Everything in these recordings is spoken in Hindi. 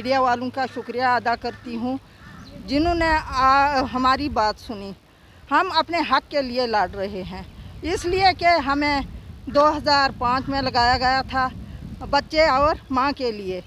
मीडिया वालों का शुक्रिया अदा करती हूँ जिन्होंने हमारी बात सुनी। हम अपने हक के लिए लड़ रहे हैं, इसलिए कि हमें 2005 में लगाया गया था बच्चे और माँ के लिए।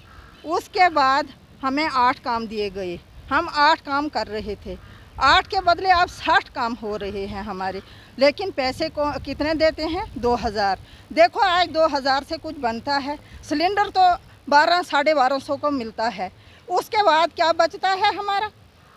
उसके बाद हमें 8 काम दिए गए, हम 8 काम कर रहे थे। 8 के बदले अब 60 काम हो रहे हैं हमारे, लेकिन पैसे को कितने देते हैं? 2000। देखो आज 2000 से कुछ बनता है? सिलेंडर तो 1200-1250 को मिलता है। उसके बाद क्या बचता है हमारा?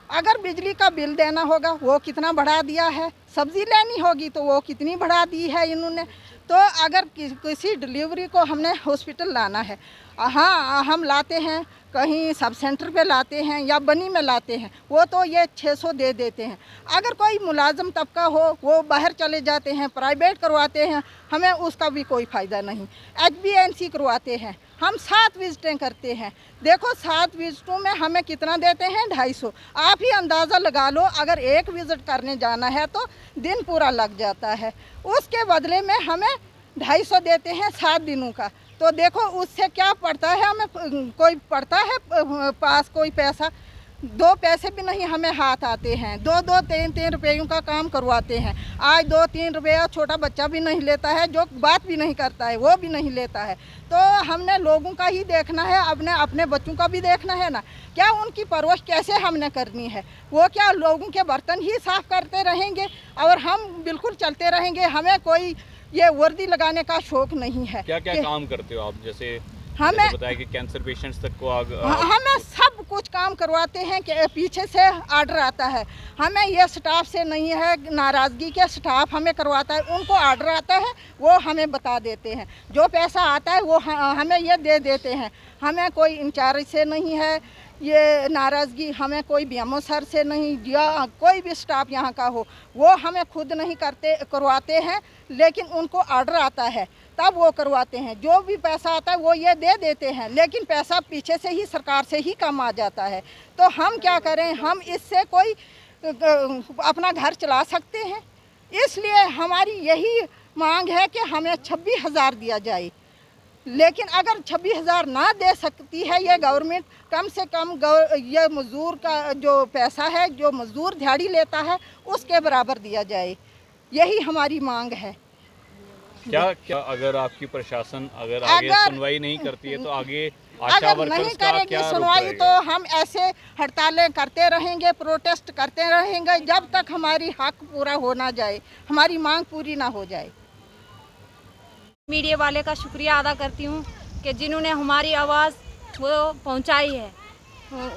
अगर बिजली का बिल देना होगा वो कितना बढ़ा दिया है, सब्ज़ी लेनी होगी तो वो कितनी बढ़ा दी है इन्होंने। तो अगर किसी डिलीवरी को हमने हॉस्पिटल लाना है, हाँ हम लाते हैं, कहीं सब सेंटर पे लाते हैं या बनी में लाते हैं, वो तो ये 600 दे देते हैं। अगर कोई मुलाजम तबका हो वो बाहर चले जाते हैं, प्राइवेट करवाते हैं, हमें उसका भी कोई फ़ायदा नहीं। HbA&c करवाते हैं, हम 7 विजिटें करते हैं। देखो 7 विजिटों में हमें कितना देते हैं? 250। आप ही अंदाज़ा लगा लो, अगर एक विज़िट करने जाना है तो दिन पूरा लग जाता है। उसके बदले में हमें 250 देते हैं 7 दिनों का। तो देखो उससे क्या पड़ता है हमें? कोई पड़ता है पास कोई पैसा? 2 पैसे भी नहीं हमें हाथ आते हैं। 2-2, 3-3 रुपयों का काम करवाते हैं। आज 2-3 रुपया छोटा बच्चा भी नहीं लेता है, जो बात भी नहीं करता है वो भी नहीं लेता है। तो हमने लोगों का ही देखना है, अपने बच्चों का भी देखना है ना। क्या उनकी परवरिश कैसे हमने करनी है? वो क्या लोगों के बर्तन ही साफ़ करते रहेंगे और हम बिल्कुल चलते रहेंगे? हमें कोई ये वर्दी लगाने का शौक नहीं है। क्या क्या काम करते हो आप? जैसे हमें बताया कि कैंसर पेशेंट्स तक को हमें सब कुछ काम करवाते हैं कि पीछे से आर्डर आता है। हमें ये स्टाफ से नहीं है नाराज़गी के, स्टाफ हमें करवाता है, उनको आर्डर आता है वो हमें बता देते हैं। जो पैसा आता है वो हमें ये दे देते हैं। हमें कोई इंचार्ज से नहीं है ये नाराज़गी, हमें कोई BMO सर से नहीं, या कोई भी स्टाफ यहाँ का हो वो हमें खुद नहीं करवाते हैं, लेकिन उनको आर्डर आता है तब वो करवाते हैं। जो भी पैसा आता है वो ये दे देते हैं, लेकिन पैसा पीछे से ही सरकार से ही कम आ जाता है। तो हम क्या करें? हम इससे कोई अपना घर चला सकते हैं? इसलिए हमारी यही मांग है कि हमें 26,000 दिया जाए। लेकिन अगर 26,000 ना दे सकती है ये गवर्नमेंट, कम से कम ये मज़दूर का जो पैसा है, जो मज़दूर दिहाड़ी लेता है, उसके बराबर दिया जाए। यही हमारी मांग है। क्या अगर आपकी प्रशासन अगर आगे सुनवाई नहीं करती है तो आगे आशा अगर नहीं वर्कर्स का करेगी क्या सुनवाई तो हम ऐसे हड़तालें करते रहेंगे, प्रोटेस्ट करते रहेंगे जब तक हमारी हक पूरा हो ना जाए, हमारी मांग पूरी ना हो जाए। मीडिया वाले का शुक्रिया अदा करती हूँ कि जिन्होंने हमारी आवाज़ वो पहुँचाई है।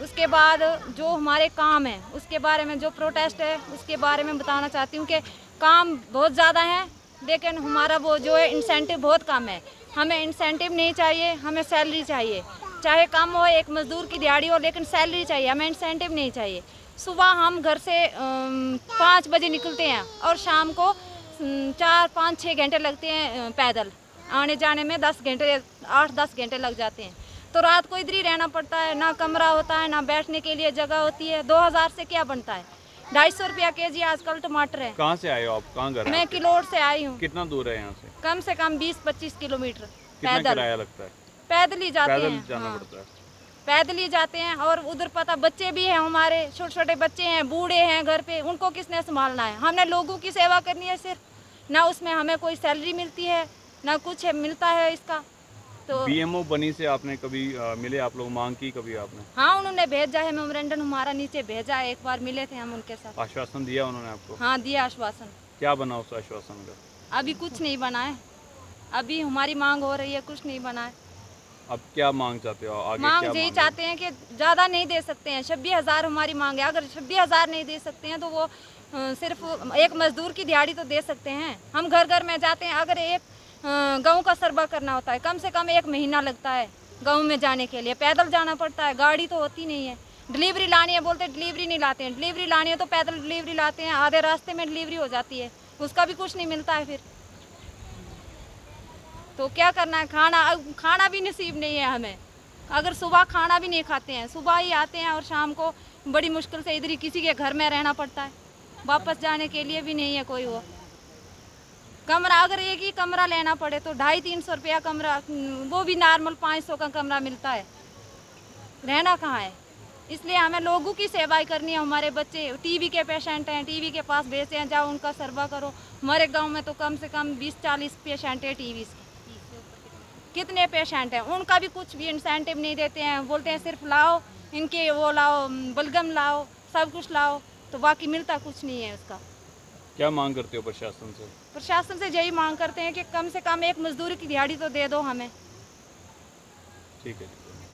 उसके बाद जो हमारे काम है उसके बारे में, जो प्रोटेस्ट है उसके बारे में बताना चाहती हूँ कि काम बहुत ज़्यादा है, लेकिन हमारा वो जो है इंसेंटिव बहुत कम है। हमें इंसेंटिव नहीं चाहिए, हमें सैलरी चाहिए। चाहे कम हो, एक मज़दूर की दिहाड़ी हो, लेकिन सैलरी चाहिए, हमें इंसेंटिव नहीं चाहिए। सुबह हम घर से 5 बजे निकलते हैं और शाम को 4-5-6 घंटे लगते हैं पैदल आने जाने में। 8-10 घंटे लग जाते हैं। तो रात को इधर ही रहना पड़ता है, ना कमरा होता है, ना बैठने के लिए जगह होती है। 2000 से क्या बनता है? 250 रुपया केजी आजकल टमाटर है। कहाँ से आए हो आप? कहाँ घर? मैं किलोड़ से आई हूँ। कितना दूर है यहाँ से कम 20-25 किलोमीटर कितना किराया लगता है? पैदल ही जाते हैं। जाना पड़ता है। पैदल ही जाते हैं। और उधर पता बच्चे भी हैं हमारे, छोटे छोटे बच्चे हैं, बूढ़े हैं घर पे, उनको किसने संभालना है? हमने लोगों की सेवा करनी है सिर्फ, ना उसमें हमें कोई सैलरी मिलती है ना कुछ मिलता है इसका। तो BMO बनी से आपने कभी मिले? आप लोग मांग की कभी आपने? हाँ, उन्होंने भेजा है, मेमोरेंडम हमारा नीचे भेजा है। एक बार मिले थे हम उनके साथ। आश्वासन दिया उन्होंने आपको? हाँ, दिया आश्वासन। क्या बना उस आश्वासन का? अभी कुछ नहीं बना है। अभी हमारी मांग हो रही है, कुछ नहीं बना है। अब क्या मांग चाहते हो आगे? मांग क्या यही चाहते हैं कि ज़्यादा नहीं दे सकते हैं। 26,000 हमारी मांग है। अगर 26,000 नहीं दे सकते हैं तो वो सिर्फ एक मज़दूर की दिहाड़ी तो दे सकते हैं। हम घर घर में जाते हैं। अगर एक गांव का सर्वा करना होता है, कम से कम 1 महीना लगता है गांव में जाने के लिए। पैदल जाना पड़ता है, गाड़ी तो होती नहीं है। डिलीवरी लानी है बोलते डिलीवरी नहीं लाते हैं। डिलीवरी लानी है तो पैदल डिलीवरी लाते हैं, आधे रास्ते में डिलीवरी हो जाती है, उसका भी कुछ नहीं मिलता है फिर। तो क्या करना है? खाना भी नसीब नहीं है हमें। अगर सुबह खाना भी नहीं खाते हैं, सुबह ही आते हैं और शाम को बड़ी मुश्किल से इधर ही किसी के घर में रहना पड़ता है। वापस जाने के लिए भी नहीं है कोई वो कमरा। अगर एक ही कमरा लेना पड़े तो 250-300 रुपया कमरा, वो भी नॉर्मल 500 का कमरा मिलता है। रहना कहाँ है। इसलिए हमें लोगों की सेवा करनी है। हमारे बच्चे टीबी के पेशेंट हैं, टीबी के पास भेजते हैं, जाओ उनका सर्वा करो। हमारे गांव में तो कम से कम 20-40 पेशेंट है टीबी से। कितने पेशेंट हैं, उनका भी कुछ भी इंसेंटिव नहीं देते हैं। बोलते हैं सिर्फ लाओ इनके वो लाओ, बलगम लाओ, सब कुछ लाओ, तो बाकी मिलता कुछ नहीं है उसका। क्या मांग करते हो प्रशासन से? प्रशासन से यही मांग करते हैं कि कम से कम एक मजदूरी की दिहाड़ी तो दे दो हमें। ठीक है।